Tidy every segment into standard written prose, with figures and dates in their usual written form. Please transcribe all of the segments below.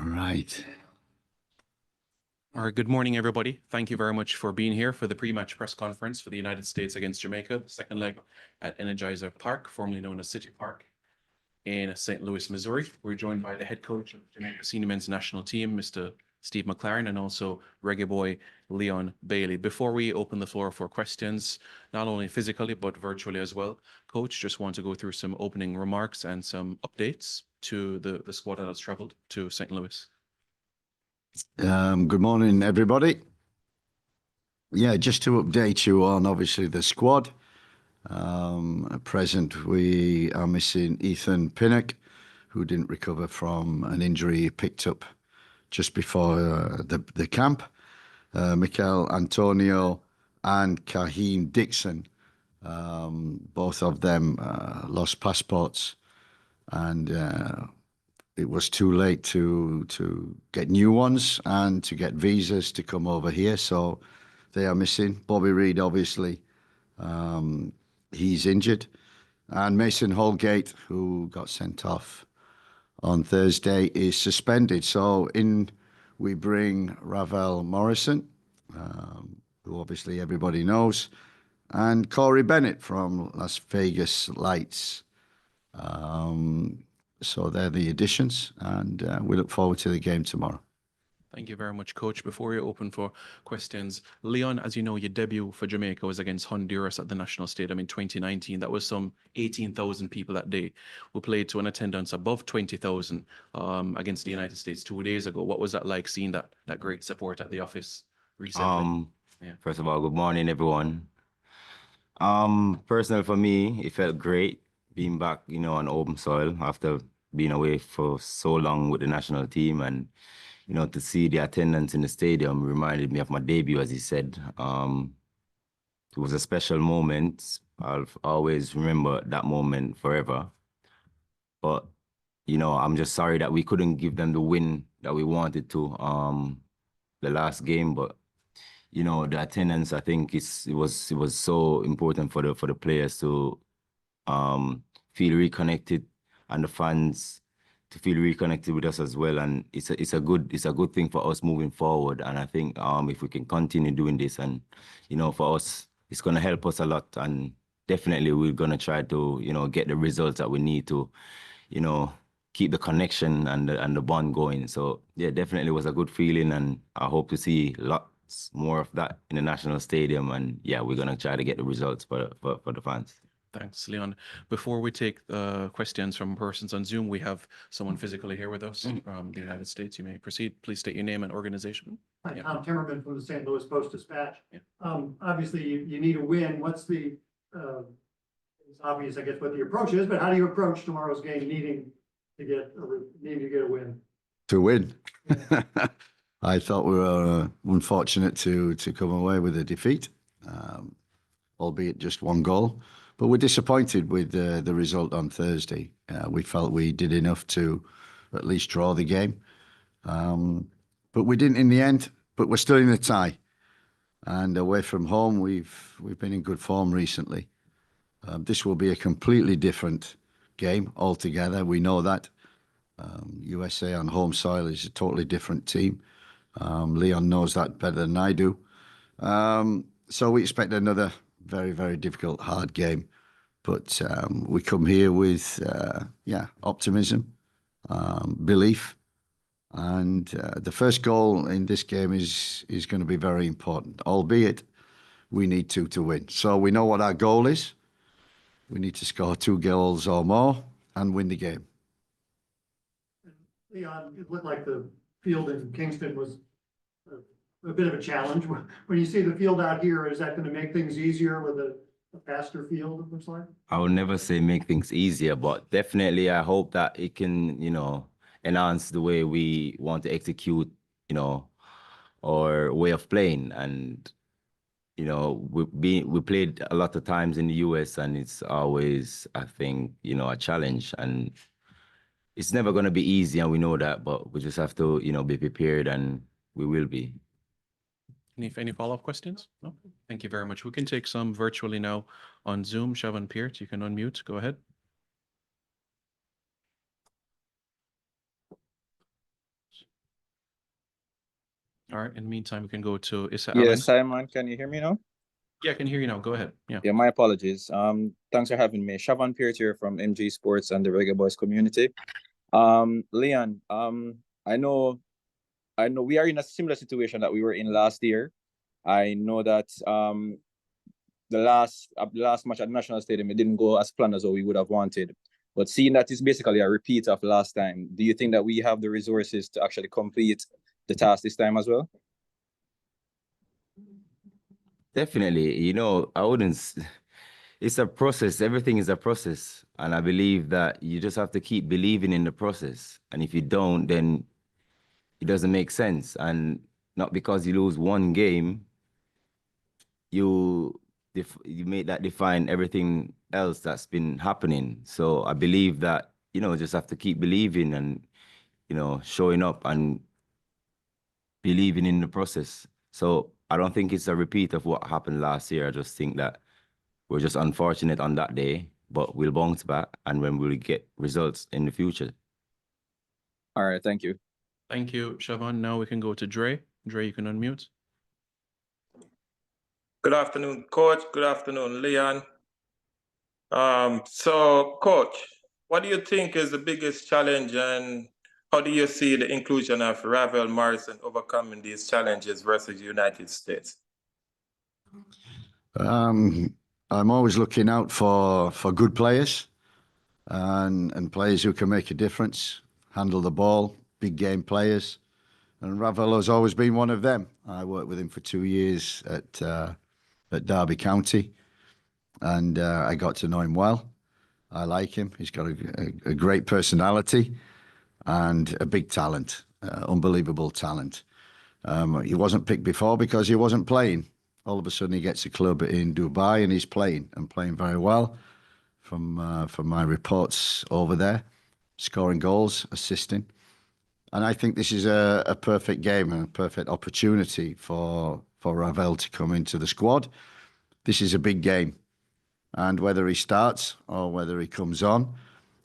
right. All right, good morning, everybody. Thank you very much for being here for the pre-match press conference for the United States against Jamaica, the second leg at Energizer Park, formerly known as City Park in St. Louis, Missouri. We're joined by the head coach of Jamaica senior men's national team, Mr. Steve McLaren, and also Reggae Boy Leon Bailey. Before we open the floor for questions, not only physically, but virtually as well, Coach, just want to go through some opening remarks and some updates to the squad that has traveled to St. Louis. Good morning, everybody. Yeah, just to update you on obviously the squad. At present, we are missing Ethan Pinnock, who didn't recover from an injury he picked up just before the camp. Mikel Antonio and Kahim Dixon, both of them lost passports, and it was too late to get new ones and to get visas to come over here, so they are missing. Bobby Reid, obviously, he's injured, and Mason Holgate, who got sent off on Thursday, is suspended. So in we bring Ravel Morrison, who obviously everybody knows, and Corey Bennett from Las Vegas Lights. So they're the additions, and we look forward to the game tomorrow. Thank you very much, Coach. Before we open for questions, Leon, as you know, your debut for Jamaica was against Honduras at the National Stadium in 2019. That was some 18,000 people that day. We played to an attendance above 20,000 against the United States 2 days ago. What was that like, seeing that great support at the office recently? First of all, good morning, everyone. Personally, for me, it felt great being back, on open soil after being away for so long with the national team, and to see the attendance in the stadium reminded me of my debut, as he said. It was a special moment. I'll always remember that moment forever. But, I'm just sorry that we couldn't give them the win that we wanted to the last game. But, the attendance, I think it was so important for the players to feel reconnected, and the fans to feel reconnected with us as well, and it's a good thing for us moving forward. And I think if we can continue doing this, and for us, it's gonna help us a lot, and definitely we're gonna try to get the results that we need to keep the connection and the bond going. So yeah, definitely was a good feeling, and I hope to see lots more of that in the national stadium. And yeah, we're gonna try to get the results for the fans. Thanks, Leon. Before we take questions from persons on Zoom, we have someone physically here with us from the United States. You may proceed. Please state your name and organization. Hi, Tom Timmerman from the St. Louis Post-Dispatch. Yeah. Obviously, you need a win. What's the, it's obvious, I guess, what the approach is, but how do you approach tomorrow's game needing to get a win? To win. I thought we were unfortunate to come away with a defeat, albeit just one goal. But we're disappointed with the result on Thursday. We felt we did enough to at least draw the game. But we didn't in the end, but we're still in the tie. And away from home, we've been in good form recently. This will be a completely different game altogether. We know that. USA on home soil is a totally different team. Leon knows that better than I do. So we expect another very, very difficult, hard game. But we come here with, optimism, belief. And the first goal in this game is going to be very important, albeit we need to win. So we know what our goal is. We need to score 2 goals or more and win the game. Leon, it looked like the field in Kingston was a bit of a challenge. When you see the field out here, is that going to make things easier with a faster field, it looks like? I would never say make things easier, but definitely I hope that it can, enhance the way we want to execute, our way of playing. And, we played a lot of times in the US, and it's always, I think, a challenge. And it's never going to be easy, and we know that, but we just have to, be prepared, and we will be. Any follow-up questions? No? Thank you very much. We can take some virtually now on Zoom. Siobhan Peart, you can unmute. Go ahead. All right. In the meantime, we can go to Issa Yeah, Allen. Simon, can you hear me now? Yeah, I can hear you now. Go ahead. Yeah. Yeah, my apologies. Thanks for having me. Shavan Peart here from MG Sports and the Reggae Boys community. Leon, I know we are in a similar situation that we were in last year. I know that the last match at National Stadium, it didn't go as planned as what we would have wanted. But seeing that it's basically a repeat of last time, do you think that we have the resources to actually complete the task this time as well? Definitely. I wouldn't. It's a process. Everything is a process. And I believe that you just have to keep believing in the process. And if you don't, then it doesn't make sense. And not because you lose one game, you make that define everything else that's been happening. So I believe that, just have to keep believing and, showing up and believing in the process. So I don't think it's a repeat of what happened last year. I just think that we're just unfortunate on that day, but we'll bounce back and when we'll get results in the future. All right, thank you. Thank you, Shavan. Now we can go to Dre. Dre, you can unmute. Good afternoon, Coach. Good afternoon, Leon. So, Coach, what do you think is the biggest challenge, and how do you see the inclusion of Ravel Morrison overcoming these challenges versus the United States? I'm always looking out for good players and players who can make a difference, handle the ball, big game players. And Ravel has always been one of them. I worked with him for 2 years at Derby County, and I got to know him well. I like him. He's got a great personality and a big talent, unbelievable talent. He wasn't picked before because he wasn't playing. All of a sudden, he gets a club in Dubai and he's playing very well. From my reports over there, scoring goals, assisting. And I think this is a perfect game and a perfect opportunity for Ravel to come into the squad. This is a big game. And whether he starts or whether he comes on,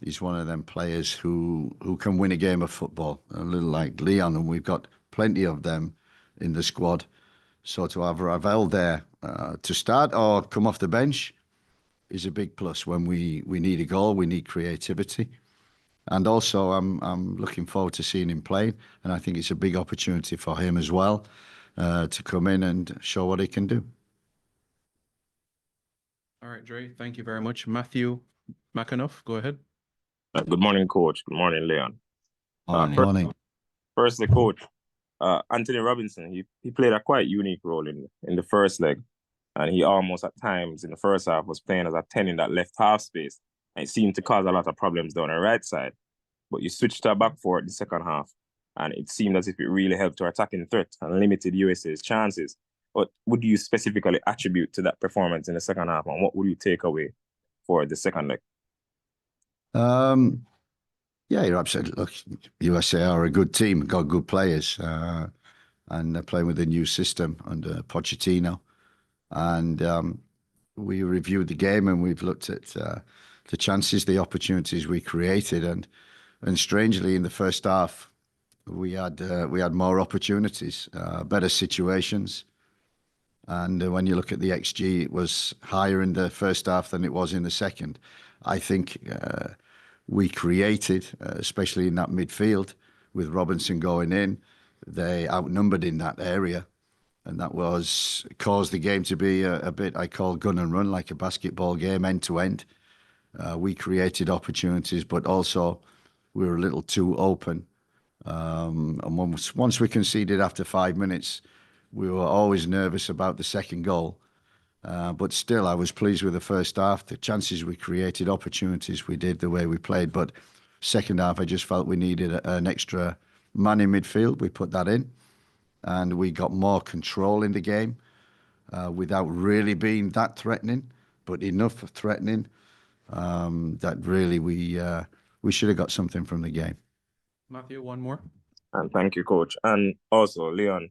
he's one of them players who can win a game of football, a little like Leon, and we've got plenty of them in the squad. So to have Ravel there to start or come off the bench is a big plus. When we need a goal, we need creativity. And also, I'm looking forward to seeing him playing, and I think it's a big opportunity for him as well to come in and show what he can do. All right, Dre, thank you very much. Matthew McAnuff, go ahead. Good morning, Coach. Good morning, Leon. Morning. Firstly, Coach, Anthony Robinson, he played a quite unique role in the first leg, and he almost at times in the first half was playing as a 10 in that left half space, and it seemed to cause a lot of problems down the right side. But you switched to a back four in the second half, and it seemed as if it really helped our attacking threat and limited USA's chances. What would you specifically attribute to that performance in the second half, and what would you take away for the second leg? Yeah, you're absolutely. Look, USA are a good team, got good players, and they're playing with a new system under Pochettino. And we reviewed the game and we've looked at the chances, the opportunities we created, and strangely in the first half we had more opportunities, better situations. And when you look at the XG, it was higher in the first half than it was in the second. I think we created, especially in that midfield, with Robinson going in, they outnumbered in that area. And that caused the game to be a bit, I call gun and run, like a basketball game, end to end. We created opportunities, but also we were a little too open. And once we conceded after 5 minutes, we were always nervous about the second goal. But still, I was pleased with the first half. The chances we created, opportunities we did, the way we played. But second half, I just felt we needed an extra man in midfield. We put that in. And we got more control in the game without really being that threatening, but enough threatening that really we should have got something from the game. Matthew, one more. And thank you, Coach. And also, Leon,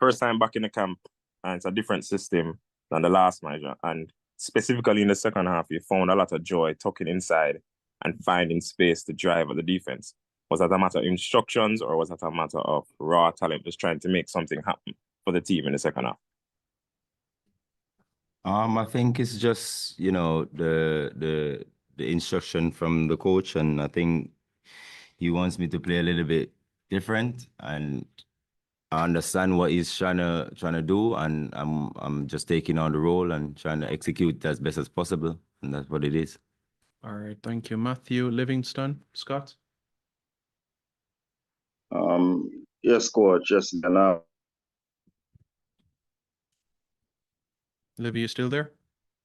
first time back in the camp, and it's a different system than the last manager. And specifically in the second half, you found a lot of joy tucking inside and finding space to drive at the defense. Was that a matter of instructions, or was that a matter of raw talent just trying to make something happen for the team in the second half? I think it's just, the instruction from the coach, and I think he wants me to play a little bit different, and I understand what he's trying to do, and I'm just taking on the role and trying to execute as best as possible, and that's what it is. All right, thank you, Matthew. Livingston, Scott. Yes, coach. Yes, and Livy, you still there?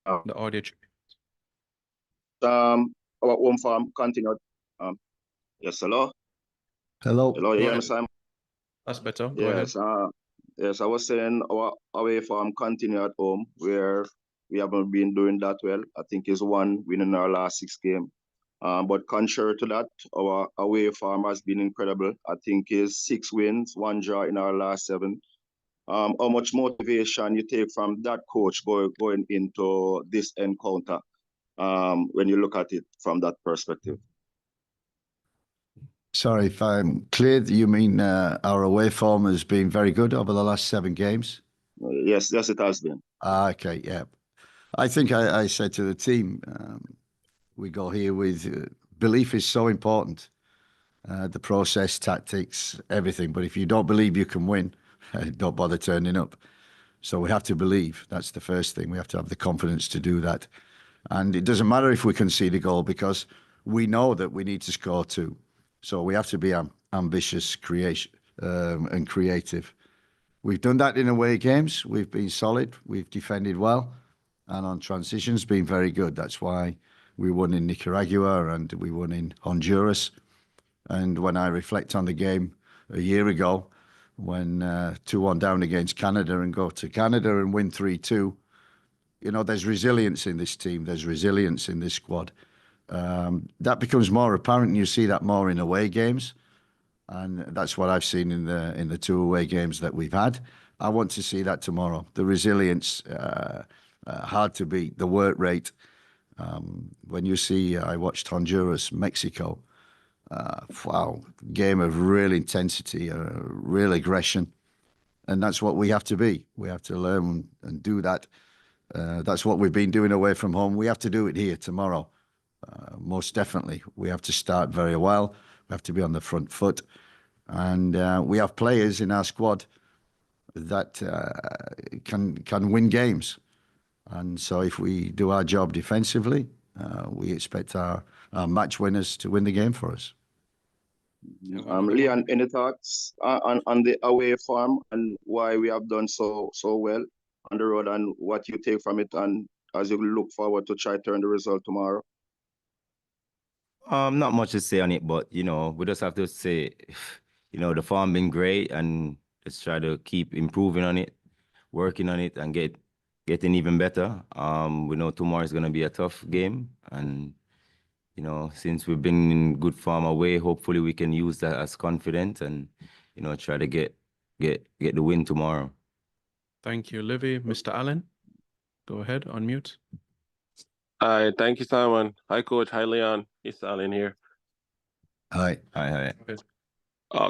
Uh, The audio. our home farm continued. Yes, hello. Hello. Hello, you Go hear me, ahead. Simon? That's better. Go ahead. Yes, yes, I was saying our away farm continue at home, where we haven't been doing that well. I think it's one win in our last 6 games. But contrary to that, our away farm has been incredible. I think it's 6 wins, 1 draw in our last 7. How much motivation you take from that coach going into this encounter, when you look at it from that perspective? Sorry, if I'm clear, you mean our away form has been very good over the last 7 games? Yes, it has been. Okay, yeah. I think I said to the team, we go here with belief is so important. The process, tactics, everything. But if you don't believe you can win, don't bother turning up. So we have to believe. That's the first thing. We have to have the confidence to do that. And it doesn't matter if we concede a goal, because we know that we need to score 2. So we have to be ambitious, and creative. We've done that in away games. We've been solid. We've defended well. And on transitions, been very good. That's why we won in Nicaragua and we won in Honduras. And when I reflect on the game a year ago, when 2-1 down against Canada and go to Canada and win 3-2, there's resilience in this team. There's resilience in this squad. That becomes more apparent, and you see that more in away games. And that's what I've seen in the 2 away games that we've had. I want to see that tomorrow. The resilience, hard to beat, the work rate. When you see, I watched Honduras, Mexico. Wow, game of real intensity, real aggression. And that's what we have to be. We have to learn and do that. That's what we've been doing away from home. We have to do it here tomorrow. Most definitely. We have to start very well. We have to be on the front foot. And we have players in our squad that can win games. And so if we do our job defensively, we expect our match winners to win the game for us. Leon, any thoughts on the away farm and why we have done so well on the road, and what you take from it, and as you look forward to try to turn the result tomorrow? Not much to say on it, but we just have to say, the farm been great, and let's try to keep improving on it, working on it, and getting even better. We know tomorrow is gonna be a tough game, and since we've been in good form away, hopefully we can use that as confidence and try to get the win tomorrow. Thank you, Livy. Mr. Allen, go ahead, unmute. Hi, thank you, Simon. Hi, Coach. Hi, Leon. It's Alan here. Hi. Hi.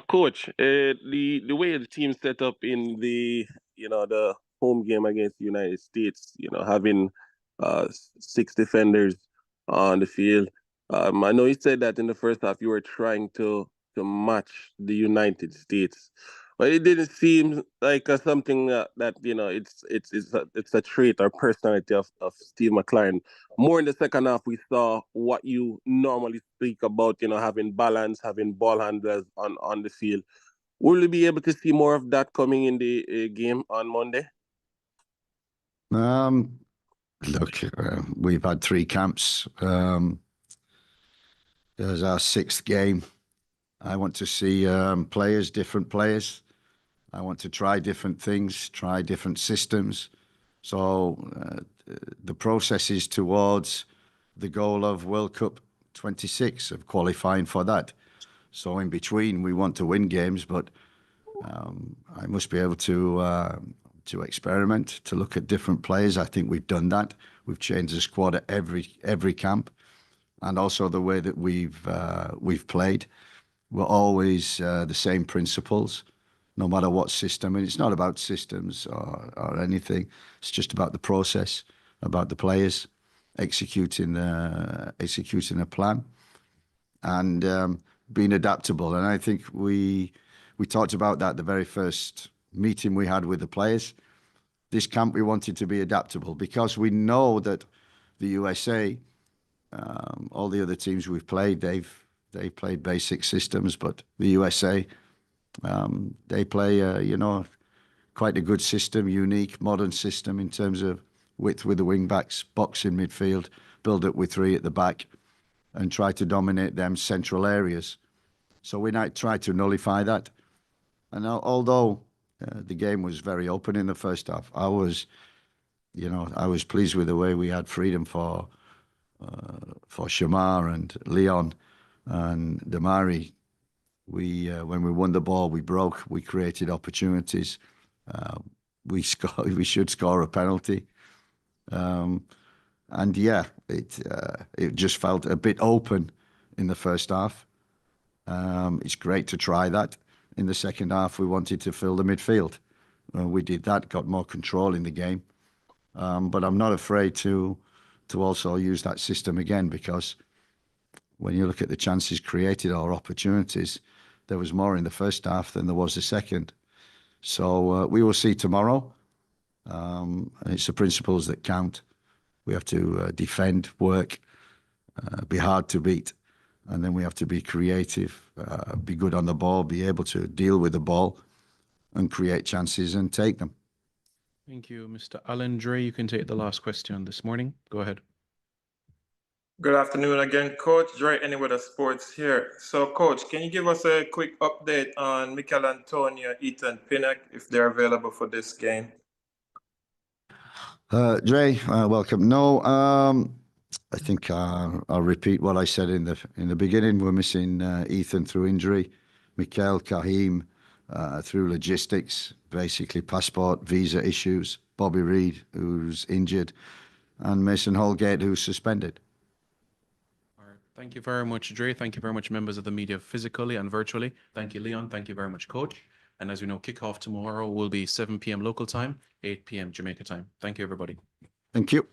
Coach, the way the team set up in the home game against the United States, having 6 defenders on the field. I know you said that in the first half you were trying to match the United States, but it didn't seem like something that it's a trait or personality of Steve McLaren. More in the second half, we saw what you normally speak about, having balance, having ball handlers on the field. Will we be able to see more of that coming in the game on Monday? Look, we've had 3 camps. There's our 6th game. I want to see different players. I want to try different things, try different systems. So the process is towards the goal of World Cup 26, of qualifying for that. So in between, we want to win games, but I must be able to experiment, to look at different players. I think we've done that. We've changed the squad at every camp, and also the way that we've played. were always the same principles, no matter what system. And it's not about systems or anything. It's just about the process, about the players executing a plan and being adaptable. And I think we talked about that the very first meeting we had with the players. This camp, we wanted to be adaptable because we know that the USA, all the other teams we've played, they've played basic systems, but the USA, they play, quite a good system, unique, modern system in terms of width with the wing backs, box in midfield, build up with three at the back, and try to dominate them central areas. So we might try to nullify that. And although the game was very open in the first half, I was pleased with the way we had freedom for Shamar and Leon and Damari. When we won the ball, we broke, we created opportunities. We should score a penalty. And yeah, it just felt a bit open in the first half. It's great to try that. In the second half, we wanted to fill the midfield. We did that, got more control in the game. But I'm not afraid to also use that system again, because when you look at the chances created or opportunities, there was more in the first half than there was the second. So we will see tomorrow. And it's the principles that count. We have to defend, work, be hard to beat. And then we have to be creative, be good on the ball, be able to deal with the ball and create chances and take them. Thank you, Mr. Alan. Dre, you can take the last question this morning. Go ahead. Good afternoon again, Coach. Dre, Anyweather Sports here. So, Coach, can you give us a quick update on Mikel Antonio, Ethan Pinnock, if they're available for this game? Dre, welcome. No, I think I'll repeat what I said in the beginning. We're missing Ethan through injury, Mikel, Kahim through logistics, basically passport, visa issues, Bobby Reid, who's injured, and Mason Holgate, who's suspended. All right. Thank you very much, Dre. Thank you very much, members of the media, physically and virtually. Thank you, Leon. Thank you very much, Coach. And as we know, kickoff tomorrow will be 7 p.m. local time, 8 p.m. Jamaica time. Thank you, everybody. Thank you.